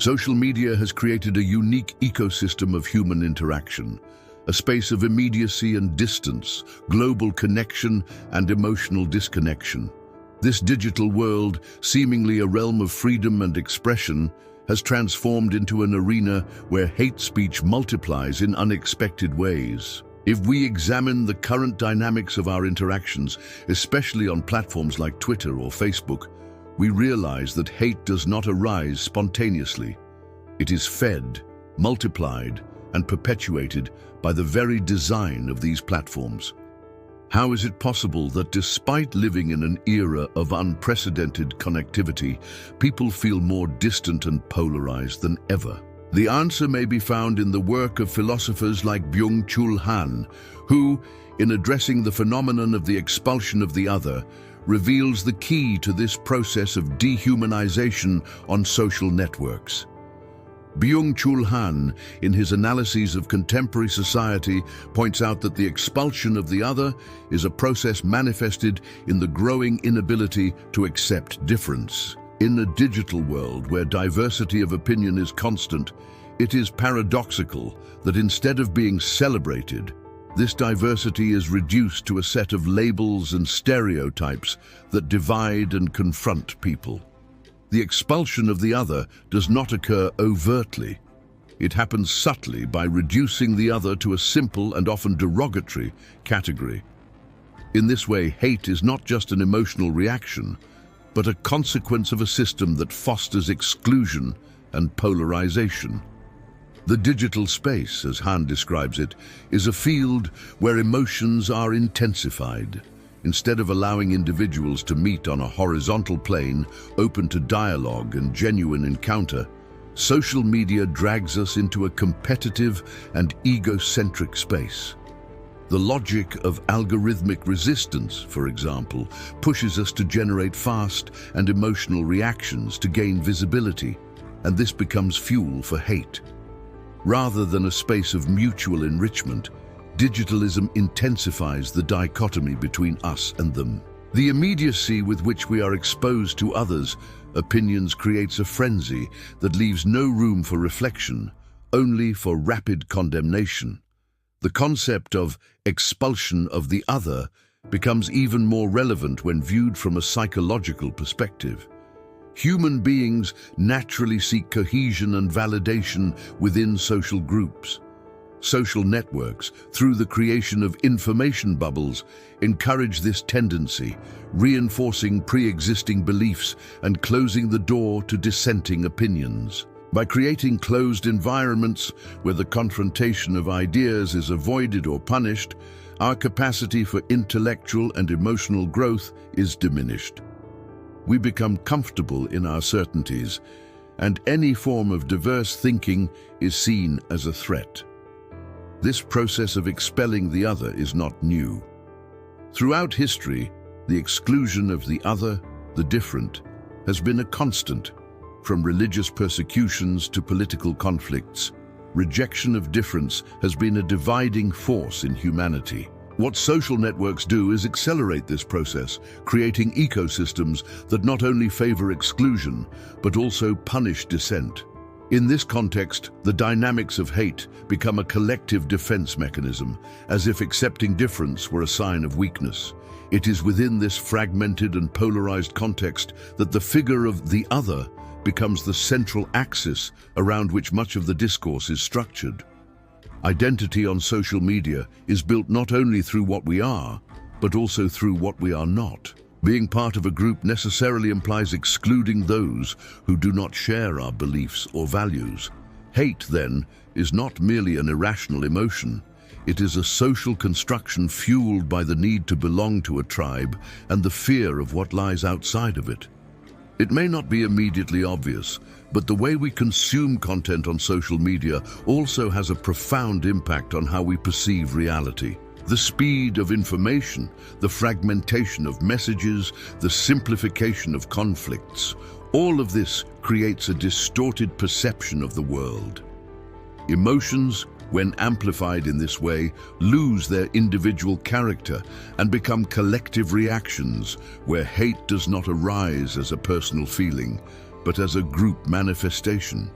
Social media has created a unique ecosystem of human interaction, a space of immediacy and distance, global connection and emotional disconnection. This digital world, seemingly a realm of freedom and expression, has transformed into an arena where hate speech multiplies in unexpected ways. If we examine the current dynamics of our interactions, especially on platforms like Twitter or Facebook, we realize that hate does not arise spontaneously. It is fed, multiplied, and perpetuated by the very design of these platforms. How is it possible that despite living in an era of unprecedented connectivity, people feel more distant and polarized than ever? The answer may be found in the work of philosophers like Byung-Chul, who, in addressing the phenomenon of the expulsion of the other, reveals the key to this process of dehumanization on social networks. Byung-Chul, in his analyses of contemporary society, points out that the expulsion of the other is a process manifested in the growing inability to accept difference. In a digital world where diversity of opinion is constant, it is paradoxical that instead of being celebrated, this diversity is reduced to a set of labels and stereotypes that divide and confront people. The expulsion of the other does not occur overtly. It happens subtly by reducing the other to a simple and often derogatory category. In this way, hate is not just an emotional reaction, but a consequence of a system that fosters exclusion and polarization. The digital space, as Han describes it, is a field where emotions are intensified. Instead of allowing individuals to meet on a horizontal plane, open to dialogue and genuine encounter, social media drags us into a competitive and egocentric space. The logic of algorithmic resistance, for example, pushes us to generate fast and emotional reactions to gain visibility, and this becomes fuel for hate. Rather than a space of mutual enrichment, digitalism intensifies the dichotomy between us and them. The immediacy with which we are exposed to others' opinions creates a frenzy that leaves no room for reflection, only for rapid condemnation. The concept of expulsion of the other becomes even more relevant when viewed from a psychological perspective. Human beings naturally seek cohesion and validation within social groups. Social networks, through the creation of information bubbles, encourage this tendency, reinforcing pre-existing beliefs and closing the door to dissenting opinions. By creating closed environments where the confrontation of ideas is avoided or punished, our capacity for intellectual and emotional growth is diminished. We become comfortable in our certainties, and any form of diverse thinking is seen as a threat. This process of expelling the other is not new. Throughout history, the exclusion of the other, the different, has been a constant. From religious persecutions to political conflicts, rejection of difference has been a dividing force in humanity. What social networks do is accelerate this process, creating ecosystems that not only favor exclusion, but also punish dissent. In this context, the dynamics of hate become a collective defense mechanism, as if accepting difference were a sign of weakness. It is within this fragmented and polarized context that the figure of the other becomes the central axis around which much of the discourse is structured. Identity on social media is built not only through what we are, but also through what we are not. Being part of a group necessarily implies excluding those who do not share our beliefs or values. Hate, then, is not merely an irrational emotion. It is a social construction fueled by the need to belong to a tribe and the fear of what lies outside of it. It may not be immediately obvious, but the way we consume content on social media also has a profound impact on how we perceive reality. The speed of information, the fragmentation of messages, the simplification of conflicts, all of this creates a distorted perception of the world. Emotions, when amplified in this way, lose their individual character and become collective reactions where hate does not arise as a personal feeling, but as a group manifestation.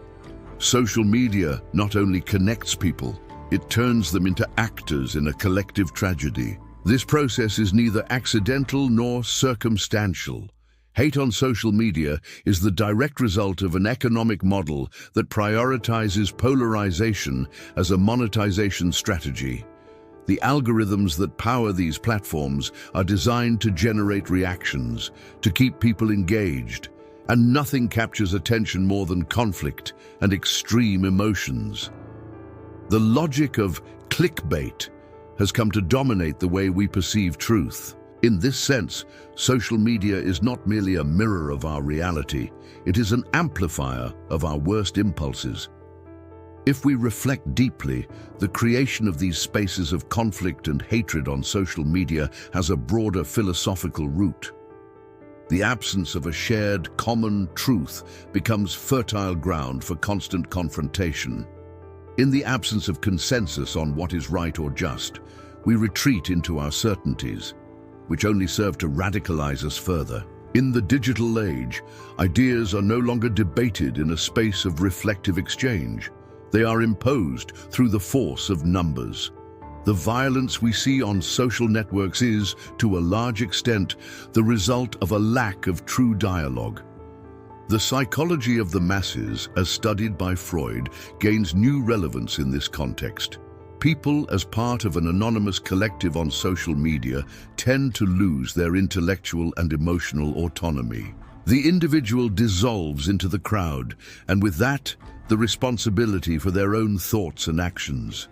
Social media not only connects people, it turns them into actors in a collective tragedy. This process is neither accidental nor circumstantial. Hate on social media is the direct result of an economic model that prioritizes polarization as a monetization strategy. The algorithms that power these platforms are designed to generate reactions, to keep people engaged, and nothing captures attention more than conflict and extreme emotions. The logic of clickbait has come to dominate the way we perceive truth. In this sense, social media is not merely a mirror of our reality, it is an amplifier of our worst impulses. If we reflect deeply, the creation of these spaces of conflict and hatred on social media has a broader philosophical root. The absence of a shared, common truth becomes fertile ground for constant confrontation. In the absence of consensus on what is right or just, we retreat into our certainties, which only serve to radicalize us further. In the digital age, ideas are no longer debated in a space of reflective exchange. They are imposed through the force of numbers. The violence we see on social networks is, to a large extent, the result of a lack of true dialogue. The psychology of the masses, as studied by Freud, gains new relevance in this context. People, as part of an anonymous collective on social media, tend to lose their intellectual and emotional autonomy. The individual dissolves into the crowd, and with that, the responsibility for their own thoughts and actions.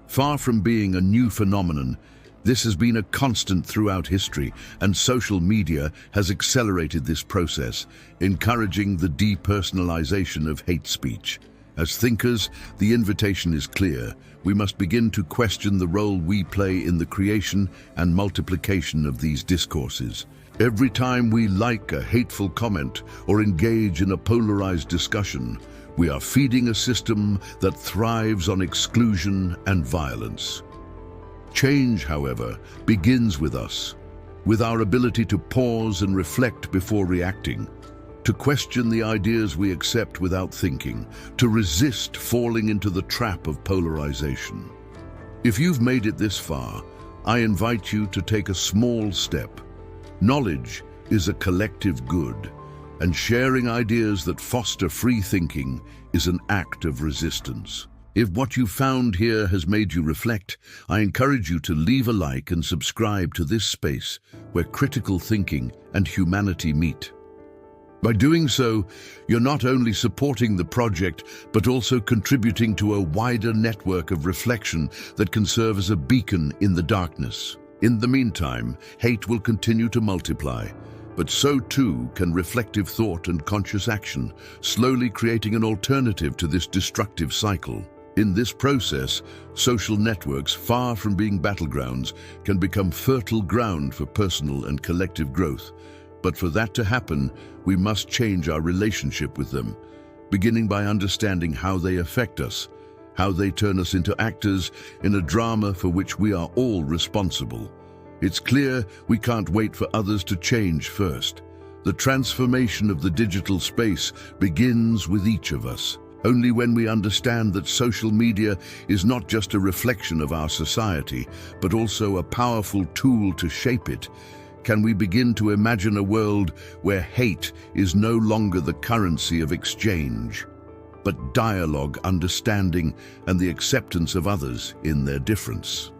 Far from being a new phenomenon, this has been a constant throughout history, and social media has accelerated this process, encouraging the depersonalization of hate speech. As thinkers, the invitation is clear. We must begin to question the role we play in the creation and multiplication of these discourses. Every time we like a hateful comment or engage in a polarized discussion, we are feeding a system that thrives on exclusion and violence. Change, however, begins with us, with our ability to pause and reflect before reacting, to question the ideas we accept without thinking, to resist falling into the trap of polarization. If you've made it this far, I invite you to take a small step. Knowledge is a collective good, and sharing ideas that foster free thinking is an act of resistance. If what you found here has made you reflect, I encourage you to leave a like and subscribe to this space where critical thinking and humanity meet. By doing so, you're not only supporting the project, but also contributing to a wider network of reflection that can serve as a beacon in the darkness. In the meantime, hate will continue to multiply, but so too can reflective thought and conscious action, slowly creating an alternative to this destructive cycle. In this process, social networks, far from being battlegrounds, can become fertile ground for personal and collective growth. But for that to happen, we must change our relationship with them, beginning by understanding how they affect us, how they turn us into actors in a drama for which we are all responsible. It's clear we can't wait for others to change first. The transformation of the digital space begins with each of us. Only when we understand that social media is not just a reflection of our society, but also a powerful tool to shape it, can we begin to imagine a world where hate is no longer the currency of exchange, but dialogue, understanding, and the acceptance of others in their difference.